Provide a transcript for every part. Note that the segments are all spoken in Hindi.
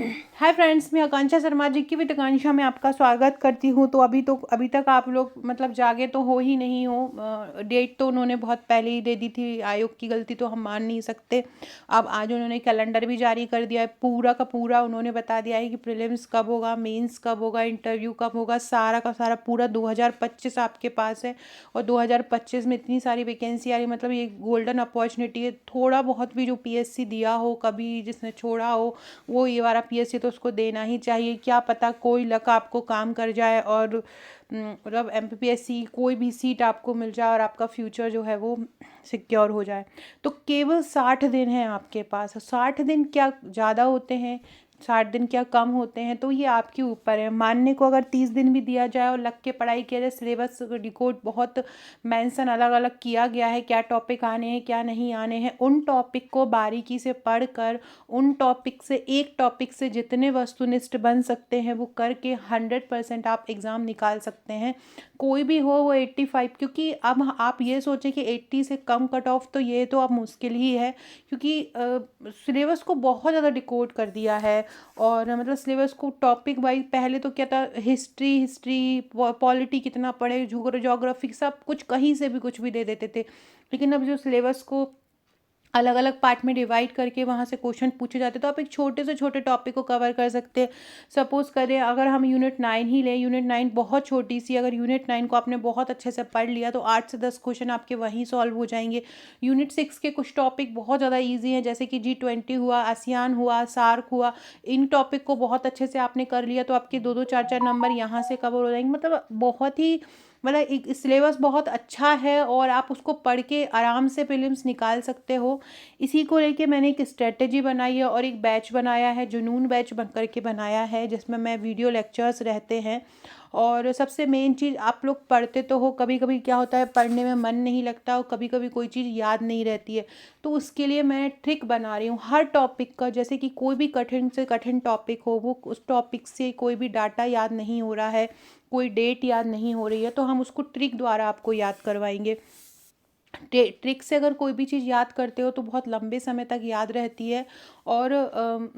हाय फ्रेंड्स, मैं आकांक्षा शर्मा जी की विद आकांक्षा में आपका स्वागत करती हूँ। तो अभी तक आप लोग मतलब जागे तो हो ही नहीं हो। डेट तो उन्होंने बहुत पहले ही दे दी थी। आयोग की गलती तो हम मान नहीं सकते। अब आज उन्होंने कैलेंडर भी जारी कर दिया है, पूरा का पूरा उन्होंने बता दिया है कि प्रीलिम्स कब होगा, मेंस कब होगा, इंटरव्यू कब होगा, सारा का सारा पूरा 2025 आपके पास है। और 2025 में इतनी सारी वैकेंसी आ रही, मतलब ये गोल्डन अपॉर्चुनिटी है। थोड़ा बहुत भी जो पीएससी दिया हो, कभी जिसने छोड़ा हो, वो ये वाला पीएससी तो उसको देना ही चाहिए। क्या पता कोई लक आपको काम कर जाए और मतलब एमपीपीएससी कोई भी सीट आपको मिल जाए और आपका फ्यूचर जो है वो सिक्योर हो जाए। तो केवल 60 दिन है आपके पास। 60 दिन क्या ज़्यादा होते हैं, 60 दिन क्या कम होते हैं? तो ये आपके ऊपर है। मानने को अगर 30 दिन भी दिया जाए और लग के पढ़ाई किया जाए, सिलेबस रिकॉर्ड बहुत मेंशन अलग अलग किया गया है, क्या टॉपिक आने हैं क्या नहीं आने हैं। उन टॉपिक को बारीकी से पढ़ कर, उन टॉपिक से, एक टॉपिक से जितने वस्तुनिष्ठ बन सकते हैं वो करके 100% आप एग्ज़ाम निकाल सकते हैं। कोई भी हो वो 85, क्योंकि अब आप ये सोचें कि 80 से कम कट ऑफ तो ये तो अब मुश्किल ही है, क्योंकि सिलेबस को बहुत ज़्यादा डिकोड कर दिया है। और मतलब सिलेबस को टॉपिक वाइज, पहले तो क्या था, हिस्ट्री हिस्ट्री पॉलिटी कितना पढ़े, जोग्राफी, सब कुछ कहीं से भी कुछ भी दे देते थे। लेकिन अब जो सिलेबस को अलग अलग पार्ट में डिवाइड करके वहाँ से क्वेश्चन पूछे जाते, तो आप एक छोटे से छोटे टॉपिक को कवर कर सकते हैं। सपोज करें अगर हम यूनिट 9 ही लें, यूनिट 9 बहुत छोटी सी, अगर यूनिट 9 को आपने बहुत अच्छे से पढ़ लिया तो 8 से 10 क्वेश्चन आपके वहीं सॉल्व हो जाएंगे। यूनिट 6 के कुछ टॉपिक बहुत ज़्यादा ईजी हैं, जैसे कि G20 हुआ, आसियान हुआ, सार्क हुआ। इन टॉपिक को बहुत अच्छे से आपने कर लिया तो आपके 2-2 4-4 नंबर यहाँ से कवर हो जाएंगे। मतलब बहुत ही, मतलब एक सिलेबस बहुत अच्छा है और आप उसको पढ़ के आराम से प्रीलिम्स निकाल सकते हो। इसी को लेके मैंने एक स्ट्रेटजी बनाई है और एक बैच बनाया है, जुनून बैच बन करके बनाया है, जिसमें मैं वीडियो लेक्चर्स रहते हैं। और सबसे मेन चीज़, आप लोग पढ़ते तो हो, कभी कभी क्या होता है पढ़ने में मन नहीं लगता और कभी कभी कोई चीज़ याद नहीं रहती है। तो उसके लिए मैं ट्रिक बना रही हूँ हर टॉपिक का। जैसे कि कोई भी कठिन से कठिन टॉपिक हो, वो उस टॉपिक से कोई भी डाटा याद नहीं हो रहा है, कोई डेट याद नहीं हो रही है, तो हम उसको ट्रिक द्वारा आपको याद करवाएंगे। ट्रिक से अगर कोई भी चीज़ याद करते हो तो बहुत लंबे समय तक याद रहती है और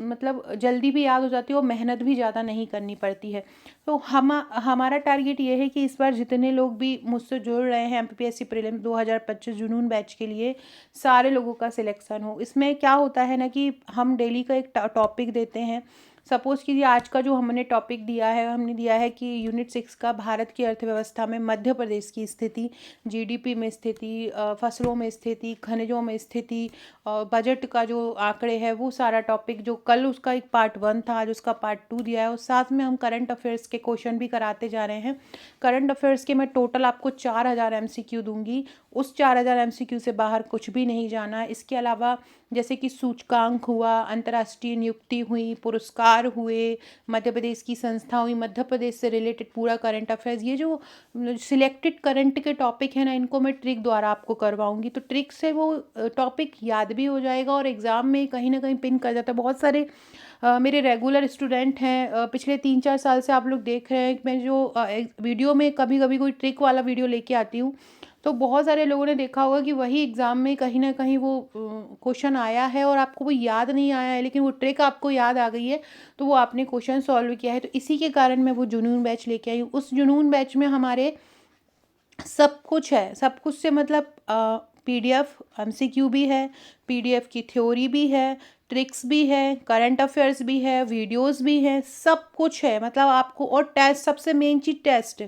मतलब जल्दी भी याद हो जाती है और मेहनत भी ज़्यादा नहीं करनी पड़ती है। तो हमारा टारगेट ये है कि इस बार जितने लोग भी मुझसे जुड़ रहे हैं एमपीपीएससी प्रीलिम्स 2025 जुनून बैच के लिए, सारे लोगों का सिलेक्शन हो। इसमें क्या होता है ना कि हम डेली का एक टॉपिक देते हैं। सपोज़ कीजिए आज का जो हमने टॉपिक दिया है, हमने दिया है कि यूनिट 6 का भारत की अर्थव्यवस्था में मध्य प्रदेश की स्थिति, जीडीपी में स्थिति, फसलों में स्थिति, खनिजों में स्थिति, बजट का जो आंकड़े हैं, वो सारा टॉपिक जो कल उसका एक पार्ट 1 था, आज उसका पार्ट 2 दिया है। और साथ में हम करंट अफेयर्स के क्वेश्चन भी कराते जा रहे हैं। करंट अफेयर्स के मैं टोटल आपको 4000 एमसीक्यू दूंगी। उस 4000 एमसीक्यू से बाहर कुछ भी नहीं जाना है। इसके अलावा जैसे कि सूचकांक हुआ, अंतर्राष्ट्रीय नियुक्ति हुई, पुरस्कार हुए, मध्य प्रदेश की संस्था हुई, मध्य प्रदेश से रिलेटेड पूरा करंट अफेयर्स, ये जो सिलेक्टेड करंट के टॉपिक है ना, इनको मैं ट्रिक द्वारा आपको करवाऊंगी। तो ट्रिक से वो टॉपिक याद भी हो जाएगा और एग्ज़ाम में कहीं ना कहीं पिन कर जाता है। बहुत सारे मेरे रेगुलर स्टूडेंट हैं, पिछले 3-4 साल से आप लोग देख रहे हैं कि मैं जो वीडियो में कभी कभी कोई ट्रिक वाला वीडियो लेके आती हूँ, तो बहुत सारे लोगों ने देखा होगा कि वही एग्ज़ाम में कहीं ना कहीं वो क्वेश्चन आया है और आपको वो याद नहीं आया है, लेकिन वो ट्रिक आपको याद आ गई है, तो वो आपने क्वेश्चन सॉल्व किया है। तो इसी के कारण मैं वो जुनून बैच लेके आई हूँ। उस जुनून बैच में हमारे सब कुछ है। सब कुछ से मतलब पीडीएफ एमसीक्यू भी है, पीडीएफ की थ्योरी भी है, ट्रिक्स भी है, करंट अफेयर्स भी है, वीडियोस भी है, सब कुछ है। मतलब आपको, और टेस्ट, सबसे मेन चीज़ टेस्ट।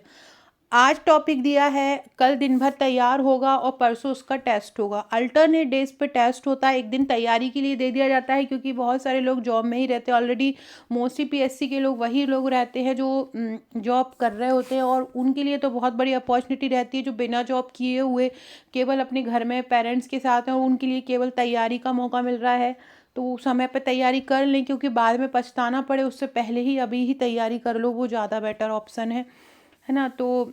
आज टॉपिक दिया है, कल दिन भर तैयार होगा और परसों उसका टेस्ट होगा। अल्टरनेट डेज पे टेस्ट होता है, एक दिन तैयारी के लिए दे दिया जाता है, क्योंकि बहुत सारे लोग जॉब में ही रहते हैं ऑलरेडी। मोस्टली पीएससी के लोग वही लोग रहते हैं जो जॉब कर रहे होते हैं, और उनके लिए तो बहुत बड़ी अपॉर्चुनिटी रहती है जो बिना जॉब किए हुए केवल अपने घर में पेरेंट्स के साथ हैं, और उनके लिए केवल तैयारी का मौका मिल रहा है। तो समय पर तैयारी कर लें, क्योंकि बाद में पछताना पड़े उससे पहले ही अभी ही तैयारी कर लो, वो ज़्यादा बेटर ऑप्शन है ना। तो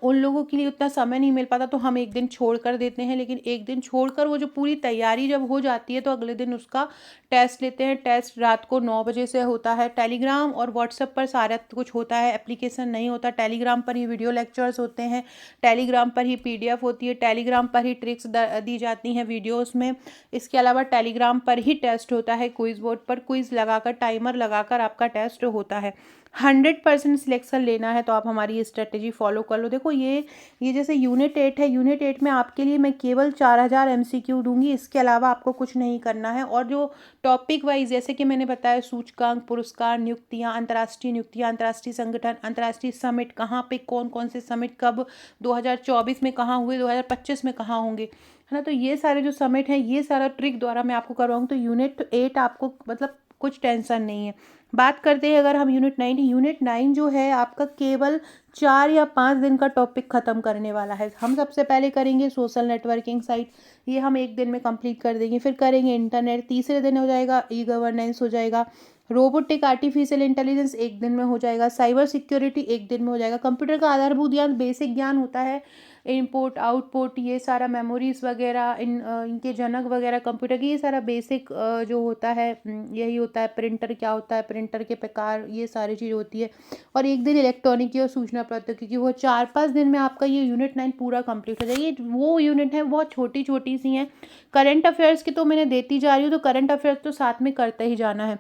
उन लोगों के लिए उतना समय नहीं मिल पाता तो हम एक दिन छोड़ कर देते हैं, लेकिन एक दिन छोड़कर वो जो पूरी तैयारी जब हो जाती है तो अगले दिन उसका टेस्ट लेते हैं। टेस्ट रात को 9 बजे से होता है। टेलीग्राम और व्हाट्सएप पर सारा कुछ होता है, एप्लीकेशन नहीं होता। टेलीग्राम पर ही वीडियो लेक्चर्स होते हैं, टेलीग्राम पर ही पीडीएफ होती है, टेलीग्राम पर ही ट्रिक्स दी जाती हैं वीडियोज़ में। इसके अलावा टेलीग्राम पर ही टेस्ट होता है, क्विज बोर्ड पर क्विज लगाकर, टाइमर लगाकर आपका टेस्ट होता है। 100% सिलेक्शन लेना है तो आप हमारी ये स्ट्रेटेजी फॉलो कर लो। देखो ये जैसे यूनिट 8 है, यूनिट 8 में आपके लिए मैं केवल 4000 एमसीक्यू दूंगी, इसके अलावा आपको कुछ नहीं करना है। और जो टॉपिक वाइज जैसे कि मैंने बताया, सूचकांक, पुरस्कार, नियुक्तियाँ, अंतर्राष्ट्रीय संगठन, अंतर्राष्ट्रीय समिट, कहाँ पे कौन कौन से समिट कब 2024 में कहाँ हुए, 2025 में कहाँ होंगे, है ना। तो ये सारे जो समिट हैं ये सारा ट्रिक द्वारा मैं आपको करवाऊँगी। तो यूनिट 8 आपको मतलब कुछ टेंशन नहीं है। बात करते हैं अगर हम यूनिट 9 जो है आपका केवल 4 या 5 दिन का टॉपिक ख़त्म करने वाला है। हम सबसे पहले करेंगे सोशल नेटवर्किंग साइट, ये हम एक दिन में कंप्लीट कर देंगे। फिर करेंगे इंटरनेट, तीसरे दिन हो जाएगा ई गवर्नेंस, हो जाएगा रोबोटिक आर्टिफिशियल इंटेलिजेंस, एक दिन में हो जाएगा। साइबर सिक्योरिटी एक दिन में हो जाएगा। कंप्यूटर का आधारभूत ज्ञान, बेसिक ज्ञान होता है, इनपुट आउटपुट, ये सारा मेमोरीज वगैरह, इनके जनक वगैरह कंप्यूटर की, ये सारा बेसिक जो होता है यही होता है। प्रिंटर क्या होता है, प्रिंटर के प्रकार, ये सारी चीज़ होती है। और एक दिन इलेक्ट्रॉनिकी और सूचना प्रौद्योगिकी। वो 4-5 दिन में आपका ये यूनिट 9 पूरा कंप्लीट हो जाएगा। ये वो यूनिट है बहुत छोटी छोटी सी हैं। करंट अफेयर्स की तो मैंने देती जा रही हूँ, तो करंट अफेयर्स तो साथ में करते ही जाना है।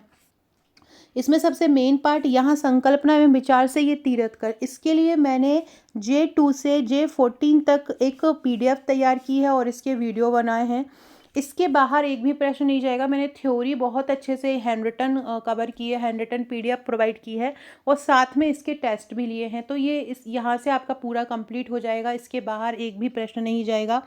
इसमें सबसे मेन पार्ट यहाँ संकल्पना एवं विचार से ये तीरथ कर, इसके लिए मैंने J2 से J14 तक एक पीडीएफ तैयार की है और इसके वीडियो बनाए हैं। इसके बाहर एक भी प्रश्न नहीं जाएगा। मैंने थ्योरी बहुत अच्छे से हैंड रिटन कवर की है, हैंड रिटन पीडीएफ प्रोवाइड की है और साथ में इसके टेस्ट भी लिए हैं। तो ये इस यहाँ से आपका पूरा कंप्लीट हो जाएगा। इसके बाहर एक भी प्रश्न नहीं जाएगा।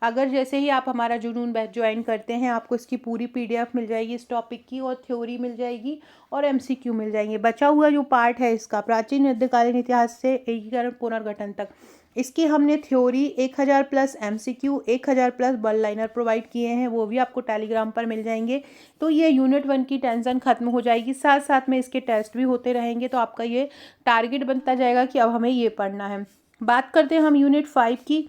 अगर जैसे ही आप हमारा जुनून बैच ज्वाइन करते हैं, आपको इसकी पूरी पीडीएफ मिल जाएगी इस टॉपिक की, और थ्योरी मिल जाएगी और एमसीक्यू मिल जाएंगे। बचा हुआ जो पार्ट है इसका, प्राचीन मध्यकालीन इतिहास से एकीकरण पुनर्गठन तक, इसकी हमने थ्योरी 1000 प्लस एमसीक्यू 1000 प्लस बल लाइनर प्रोवाइड किए हैं, वो भी आपको टेलीग्राम पर मिल जाएंगे। तो ये यूनिट 1 की टेंशन खत्म हो जाएगी। साथ साथ में इसके टेस्ट भी होते रहेंगे, तो आपका ये टारगेट बनता जाएगा कि अब हमें ये पढ़ना है। बात करते हैं हम यूनिट 5 की।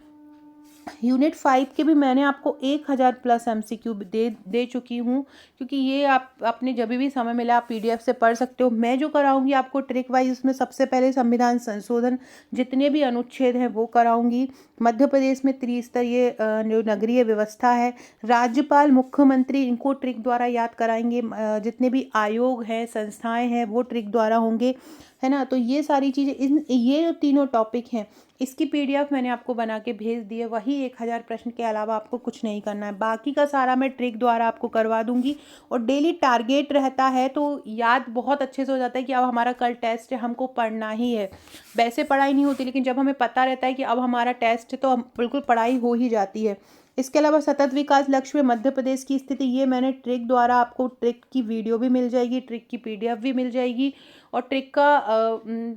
यूनिट 5 के भी मैंने आपको 1000 प्लस एमसीक्यू दे चुकी हूँ, क्योंकि ये आप अपने जब भी समय मिला आप पीडीएफ से पढ़ सकते हो। मैं जो कराऊंगी आपको ट्रिक वाइज, उसमें सबसे पहले संविधान संशोधन, जितने भी अनुच्छेद हैं वो कराऊंगी। मध्य प्रदेश में त्रिस्तरीय जो नगरीय व्यवस्था है, राज्यपाल, मुख्यमंत्री, इनको ट्रिक द्वारा याद कराएंगे। जितने भी आयोग हैं, संस्थाएं हैं, वो ट्रिक द्वारा होंगे, है ना। तो ये सारी चीज़ें, ये जो तीनों टॉपिक हैं, इसकी पीडीएफ मैंने आपको बना के भेज दी है। वही 1000 प्रश्न के अलावा आपको कुछ नहीं करना है। बाकी का सारा मैं ट्रिक द्वारा आपको करवा दूंगी। और डेली टारगेट रहता है तो याद बहुत अच्छे से हो जाता है कि अब हमारा कल टेस्ट है, हमको पढ़ना ही है। वैसे पढ़ाई नहीं होती, लेकिन जब हमें पता रहता है कि अब हमारा टेस्ट है तो बिल्कुल पढ़ाई हो ही जाती है। इसके अलावा सतत विकास लक्ष्य में मध्य प्रदेश की स्थिति, ये मैंने ट्रिक द्वारा, आपको ट्रिक की वीडियो भी मिल जाएगी, ट्रिक की पीडीएफ भी मिल जाएगी, और ट्रिक का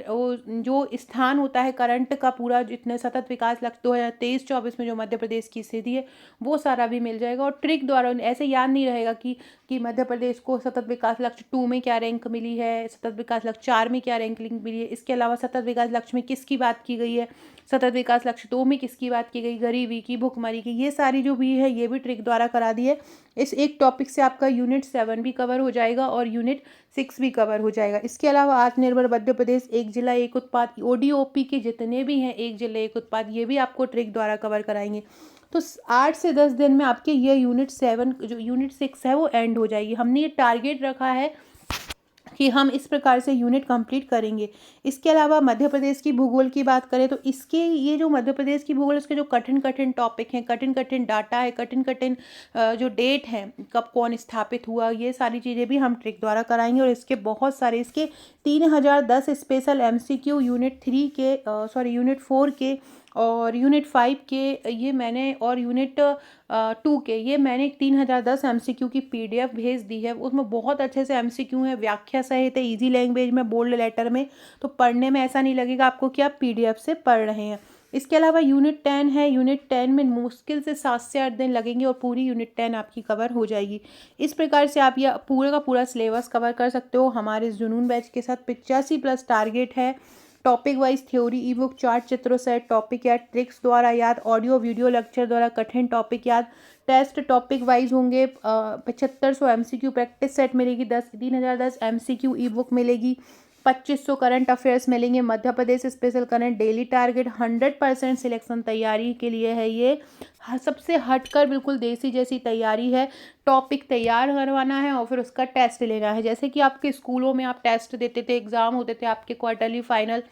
वो जो स्थान होता है करंट का पूरा, जितने सतत विकास लक्ष्य 2023-24 में जो मध्य प्रदेश की स्थिति है वो सारा भी मिल जाएगा। और ट्रिक द्वारा ऐसे याद नहीं रहेगा कि मध्य प्रदेश को सतत विकास लक्ष्य 2 में क्या रैंक मिली है, सतत विकास लक्ष्य 4 में क्या रैंक मिली है। इसके अलावा सतत विकास लक्ष्य में किसकी बात की गई है, सतत विकास लक्ष्य 2 में किसकी बात की गई, गरीबी की, भुखमरी की, ये सारी जो भी है ये भी ट्रिक द्वारा करा दी है। इस एक टॉपिक से आपका यूनिट 7 भी कवर हो जाएगा और यूनिट 6 भी कवर हो जाएगा। इसके अलावा आत्मनिर्भर मध्य प्रदेश, एक जिला एक उत्पाद, ओडीओपी के जितने भी हैं एक जिला एक उत्पाद, ये भी आपको ट्रिक द्वारा कवर कराएंगे। तो 8 से 10 दिन में आपके ये यूनिट 7 जो यूनिट 6 है वो एंड हो जाएगी। हमने ये टारगेट रखा है कि हम इस प्रकार से यूनिट कंप्लीट करेंगे। इसके अलावा मध्य प्रदेश की भूगोल की बात करें तो इसके ये जो मध्य प्रदेश की भूगोल, इसके जो कठिन कठिन टॉपिक हैं, कठिन कठिन डाटा है, कठिन कठिन जो डेट है, कब कौन स्थापित हुआ, ये सारी चीज़ें भी हम ट्रिक द्वारा कराएंगे। और इसके बहुत सारे, इसके 3010 स्पेशल एमसीक्यू यूनिट 3 के यूनिट 4 के और यूनिट 5 के ये मैंने, और यूनिट 2 के ये मैंने 3010 एमसीक्यू की पीडीएफ भेज दी है। उसमें बहुत अच्छे से एमसीक्यू है, व्याख्या सहित है, ईजी लैंग्वेज में, बोल्ड लेटर में, तो पढ़ने में ऐसा नहीं लगेगा आपको कि आप पीडीएफ से पढ़ रहे हैं। इसके अलावा यूनिट 10 है, यूनिट 10 में मुश्किल से 7 से 8 दिन लगेंगे और पूरी यूनिट 10 आपकी कवर हो जाएगी। इस प्रकार से आप यह पूरे का पूरा सिलेबस कवर कर सकते हो हमारे जुनून बैच के साथ। 85 प्लस टारगेट है, टॉपिक वाइज थ्योरी ई बुक, चार्ट, चित्रों सेट, टॉपिक याद, ट्रिक्स द्वारा याद, ऑडियो वीडियो लेक्चर द्वारा कठिन टॉपिक याद, टेस्ट टॉपिक वाइज होंगे। 7500 MCQ प्रैक्टिस सेट मिलेगी, 3010 MCQ ई बुक मिलेगी, 2500 करंट अफेयर्स मिलेंगे, Madhya Pradesh special current, daily target, 100% selection तैयारी के लिए है ये। सबसे हटकर बिल्कुल देसी जैसी तैयारी है। टॉपिक तैयार करवाना है और फिर उसका टेस्ट लेना है। जैसे कि आपके स्कूलों में आप टेस्ट देते थे, एग्ज़ाम होते थे आपके क्वार्टरली फाइनल,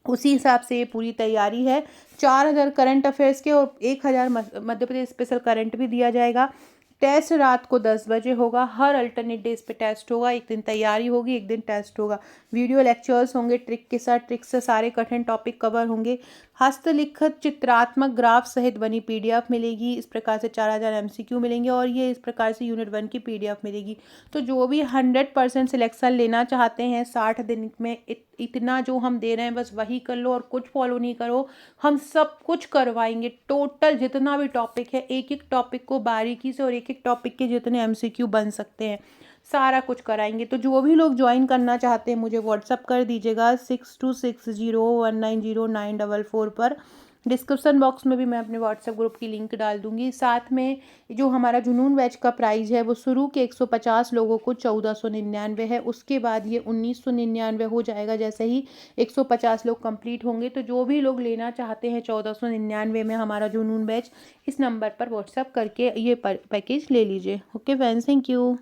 उसी हिसाब से ये पूरी तैयारी है। 4000 करंट अफेयर्स के और 1000 मध्य प्रदेश स्पेशल करंट भी दिया जाएगा। टेस्ट रात को 10 बजे होगा। हर अल्टरनेट डेज पे टेस्ट होगा। एक दिन तैयारी होगी, एक दिन टेस्ट होगा। वीडियो लेक्चर्स होंगे ट्रिक के साथ, ट्रिक से सारे कठिन टॉपिक कवर होंगे। हस्तलिखित चित्रात्मक ग्राफ सहित बनी PDF मिलेगी। इस प्रकार से 4000 MCQ मिलेंगे और ये इस प्रकार से यूनिट 1 की PDF मिलेगी। तो जो भी 100% सिलेक्शन लेना चाहते हैं 60 दिन में, इतना जो हम दे रहे हैं बस वही कर लो और कुछ फॉलो नहीं करो। हम सब कुछ करवाएंगे, टोटल जितना भी टॉपिक है, एक एक टॉपिक को बारीकी से और एक एक टॉपिक के जितने MCQ बन सकते हैं सारा कुछ कराएंगे। तो जो भी लोग ज्वाइन करना चाहते हैं मुझे व्हाट्सअप कर दीजिएगा 6260190944 पर। डिस्क्रिप्शन बॉक्स में भी मैं अपने व्हाट्सएप ग्रुप की लिंक डाल दूंगी। साथ में जो हमारा जुनून बैच का प्राइस है वो शुरू के 150 लोगों को 1499 है। उसके बाद ये 1999 हो जाएगा जैसे ही 150 लोग कंप्लीट होंगे। तो जो भी लोग लेना चाहते हैं 1499 में हमारा जुनून बैच, इस नंबर पर व्हाट्सअप करके ये पैकेज ले लीजिए। Okay friends, thank you.